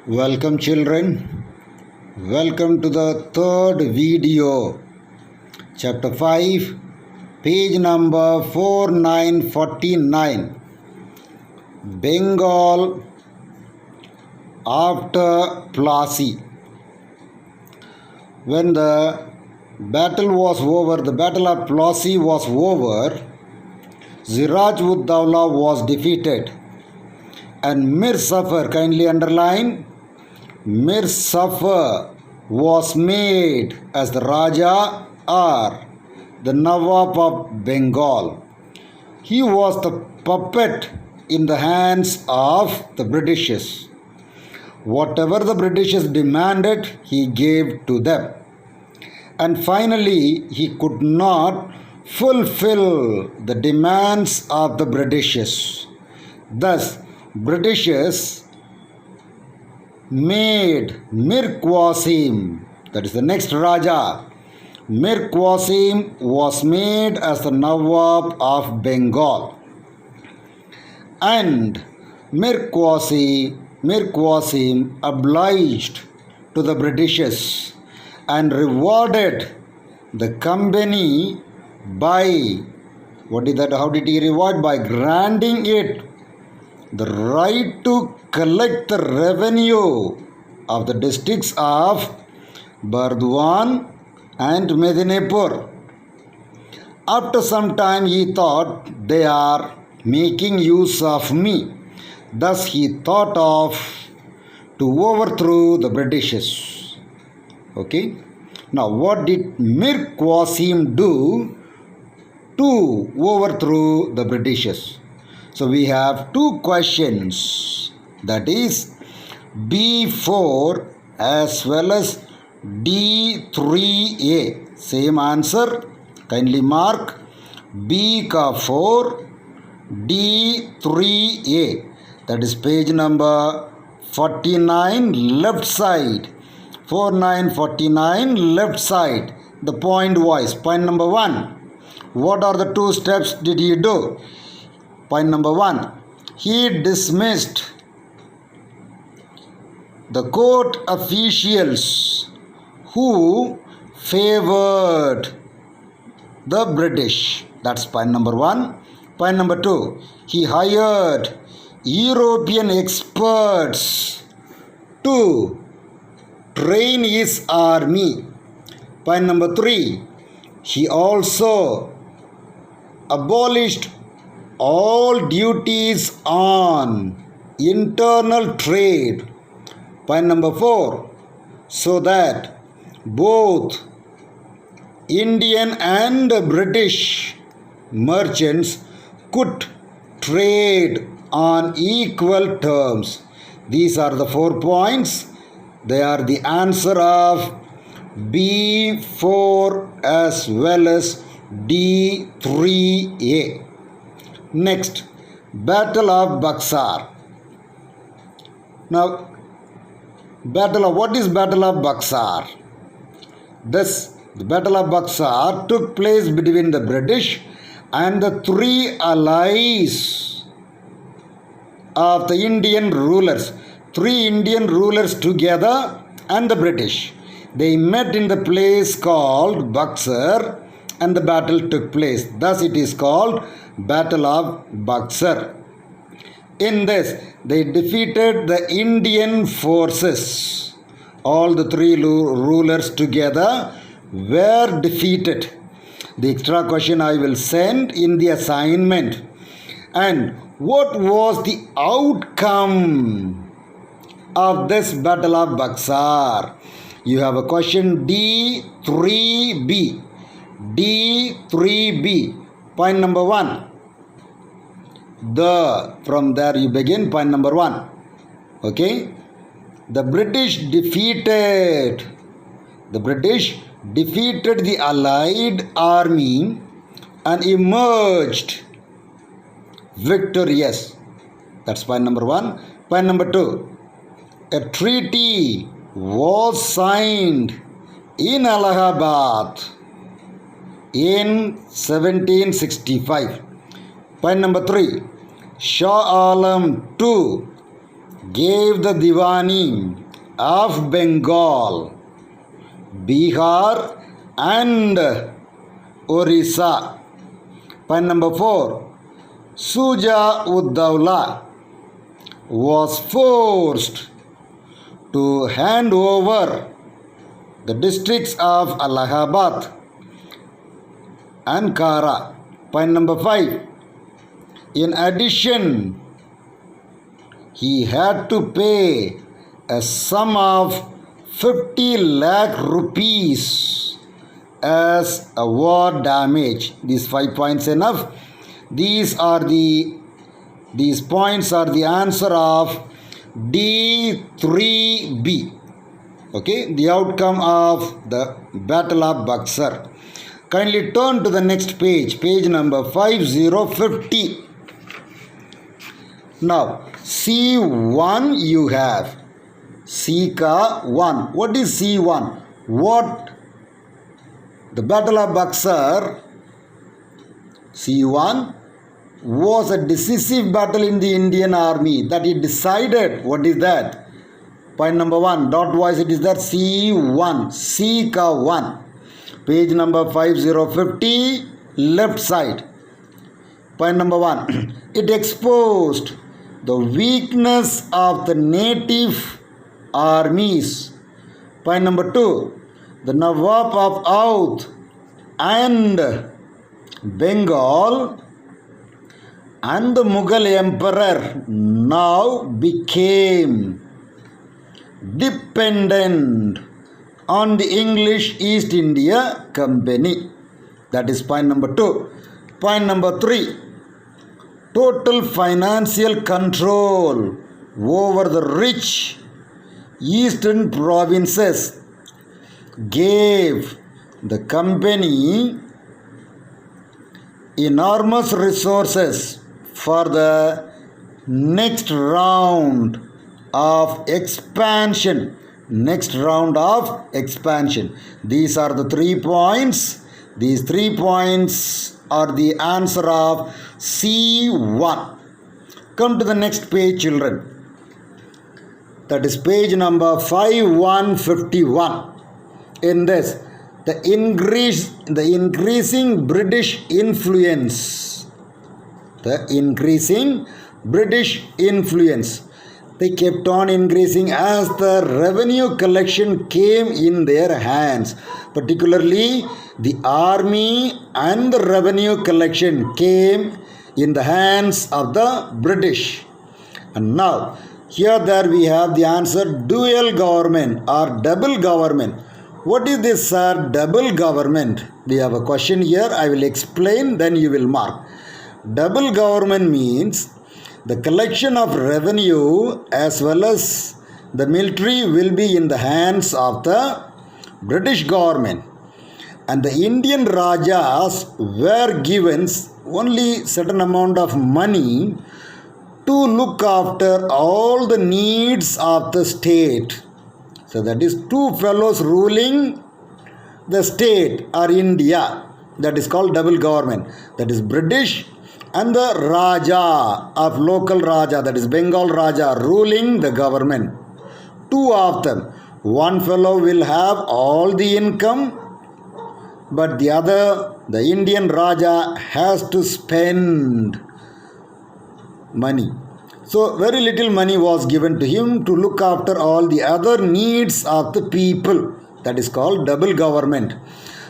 Welcome children. Welcome to the third video. Chapter 5, page number 4949. Bengal after Plassey. When the battle was over, the battle of Plassey was over, Siraj ud Dawla was defeated and Mir Safar, kindly underline, Mir Safar was made as the Raja or the Nawab of Bengal. He was the puppet in the hands of the Britishers. Whatever the Britishers demanded, he gave to them. And finally, he could not fulfill the demands of the Britishers. Thus, Britishers made Mir Qasim, that is the next Raja. Mir Qasim was made as the Nawab of Bengal. And Mir Qasim obliged to the Britishers and rewarded the company by, how did he reward? By granting it the right to collect the revenue of the districts of Burdwan and Medinipur. After some time he thought, they are making use of me. Thus he thought of to overthrow the Britishers. Okay. Now what did Mir Qasim do to overthrow the Britishers? So we have two questions, that is B4 as well as D3A. Same answer, kindly mark B ka 4, D3A. That is page number 49 left side. 4949 left side. The point wise. Point number 1. What are the two steps did he do? Point number 1. He dismissed the court officials who favored the British. That's point number 1. Point number 2. He hired European experts to train his army. Point number 3. He also abolished all duties on internal trade. Point number 4. So that both Indian and British merchants could trade on equal terms. These are the 4 points. They are the answer of B4 as well as D3A. Next, Battle of Buxar. Now, what is Battle of Buxar? The Battle of Buxar took place between the British and the 3 allies of the Indian rulers. 3 Indian rulers together and the British. They met in the place called Buxar and the battle took place. Thus it is called Battle of Buxar. In this, they defeated the Indian forces. All the 3 rulers together were defeated. The extra question I will send in the assignment. And what was the outcome of this Battle of Buxar? You have a question D3B. D3B. Point number 1. From there you begin. Point number 1. Okay. The British defeated the Allied army and emerged victorious. That's point number 1. Point number 2. A treaty was signed in Allahabad in 1765. Point number 3. Shah Alam II gave the Diwani of Bengal, Bihar and Orissa. Point number 4. Suja ud Dawla was forced to hand over the districts of Allahabad and Kara. Point number 5. In addition, he had to pay a sum of 50 lakh rupees as a war damage. These 5 points enough. These points are the answer of D3B. Okay, the outcome of the Battle of Buxar. Kindly turn to the next page, page number 5050. Now, C1 you have. C ka 1. What is C1? What? The Battle of Buxar, C1, was a decisive battle in the Indian army that it decided. What is that? Point number 1, dot wise it is that C1, C ka 1. Page number 5050, left side. Point number 1, it exposed the weakness of the native armies. Point number 2, the Nawab of Oudh and Bengal and the Mughal emperor now became dependent on the English East India Company. That is point number 2. Point number 3. Total financial control over the rich eastern provinces gave the company enormous resources for the next round of expansion. These are the 3 points. These 3 points are the answer of C1. Come to the next page, children. That is page number 5151. In this, the increasing British influence. They kept on increasing as the revenue collection came in their hands. Particularly, the army and the revenue collection came in the hands of the British. And now, here there we have the answer dual government or double government. What is this, sir? Double government. We have a question here. I will explain, then you will mark. Double government means the collection of revenue as well as the military will be in the hands of the British government. And the Indian Rajas were given only certain amount of money to look after all the needs of the state. So that is 2 fellows ruling the state or India. That is called double government. That is British and the Raja of local Raja, that is Bengal Raja, ruling the government. 2 of them. One fellow will have all the income, but the other, the Indian Raja, has to spend money. So very little money was given to him to look after all the other needs of the people. That is called double government.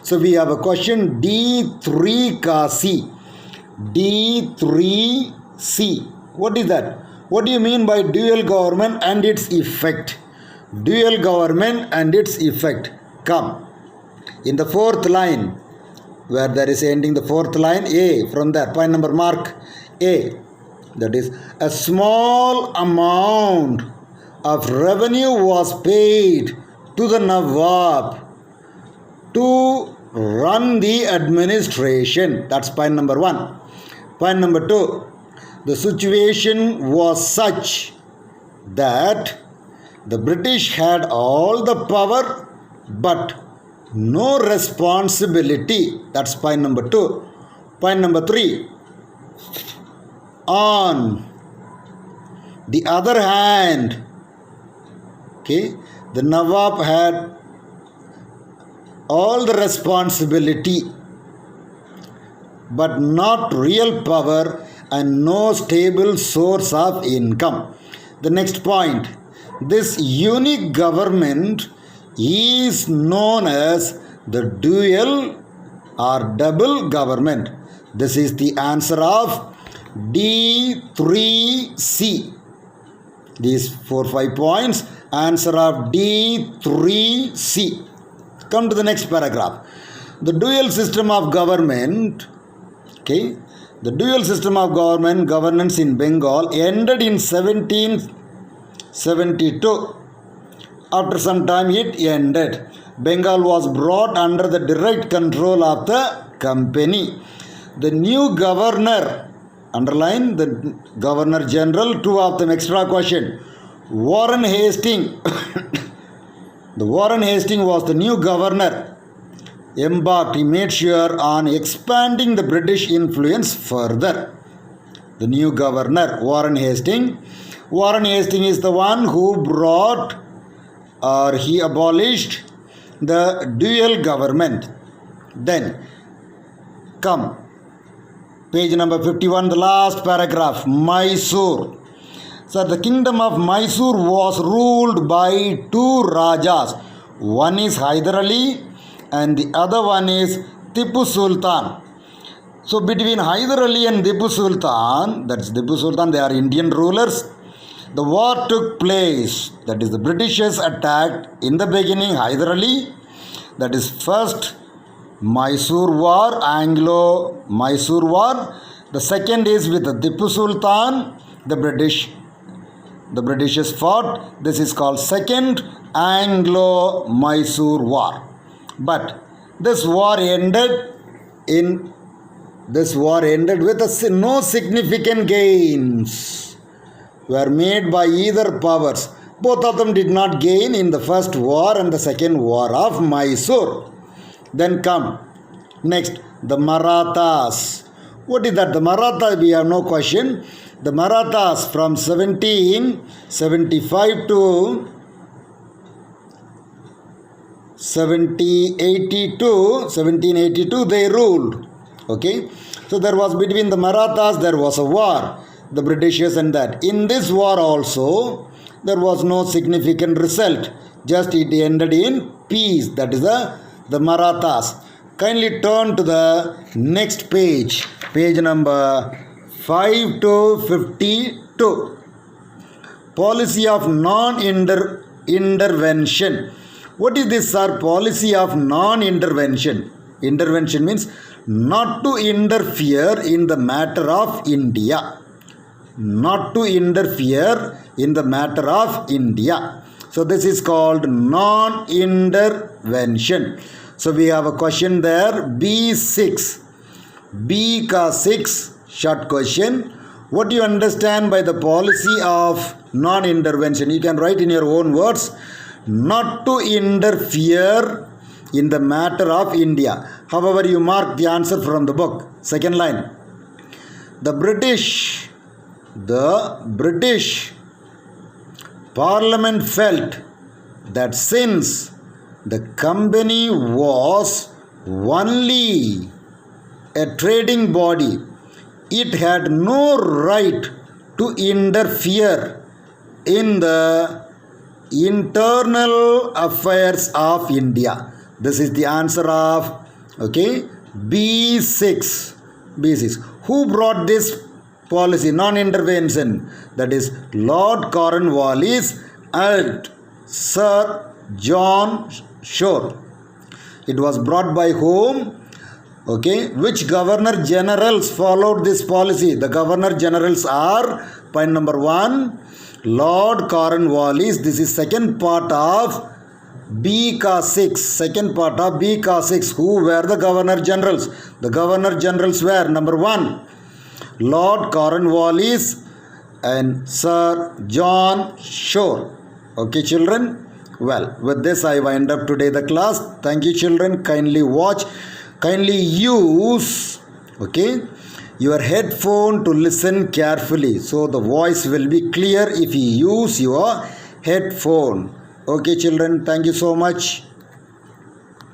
So we have a question D3 ka C. D3C. What is that? What do you mean by dual government and its effect? Dual government and its effect. Come. In the 4th line, where there is ending the 4th line, A, from there, point number mark A. That is, a small amount of revenue was paid to the Nawab to run the administration. That's point number 1. Point number 2. The situation was such that the British had all the power but no responsibility. That's point number 2. Point number 3. On the other hand, okay, the Nawab had all the responsibility but not real power and no stable source of income. The next point, this unique government is known as the dual or double government. This is the answer of D3C. These 4-5 points, answer of D3C. Come to the next paragraph. The dual system of government, okay, the dual system of governance in Bengal ended in 1772. After some time it ended. Bengal was brought under the direct control of the company. The new governor, underline the Governor General, two of them extra question. Warren Hastings, the Warren Hastings was the new governor. Embarked, he made sure on expanding the British influence further. The new governor, Warren Hastings. Warren Hastings is the one who brought or he abolished the dual government. Then come page number 51, the last paragraph, Mysore. So the kingdom of Mysore was ruled by two Rajas. One is Hyder Ali and the other one is Tipu Sultan. So between Hyder Ali and Tipu Sultan, that's Tipu Sultan, they are Indian rulers. The war took place, that is the Britishers attacked in the beginning Hyder Ali, that is first Mysore War, Anglo-Mysore War. The second is with the Tipu Sultan, the Britishers fought. This is called second Anglo-Mysore War. But this war ended with no significant gains were made by either powers. Both of them did not gain in the first war and the second war of Mysore. Then come next, the Marathas. What is that? The Marathas, we have no question. The Marathas from 1775 to 1782 they ruled. Okay, so there was between the Marathas there was a war, the Britishers and that. In this war also there was no significant result, just it ended in peace. That is the Marathas. Kindly turn to the next page, page number 5 to 52. Policy of non-intervention. What is this, sir? Policy of non-intervention. Intervention means not to interfere in the matter of India. Not to interfere in the matter of India. So this is called non-intervention. So we have a question there, B6. B ka 6, short question. What do you understand by the policy of non-intervention? You can write in your own words. Not to interfere in the matter of India. However, you mark the answer from the book. Second line. The British Parliament felt that since the company was only a trading body, it had no right to interfere in the internal affairs of India. This is the answer of, okay, B6. Who brought this policy, non-intervention? That is Lord Cornwallis and Sir John Shore. It was brought by whom? Okay, which Governor Generals followed this policy? The Governor Generals are, point number 1, Lord Cornwallis. This is second part of B ka 6. Second part of B ka 6. Who were the Governor Generals? The Governor Generals were, number 1, Lord Cornwallis and Sir John Shore. Okay, children? Well, with this I wind up today the class. Thank you, children. Kindly watch. Kindly use, okay, your headphone to listen carefully. So the voice will be clear if you use your headphone. Okay children, thank you so much.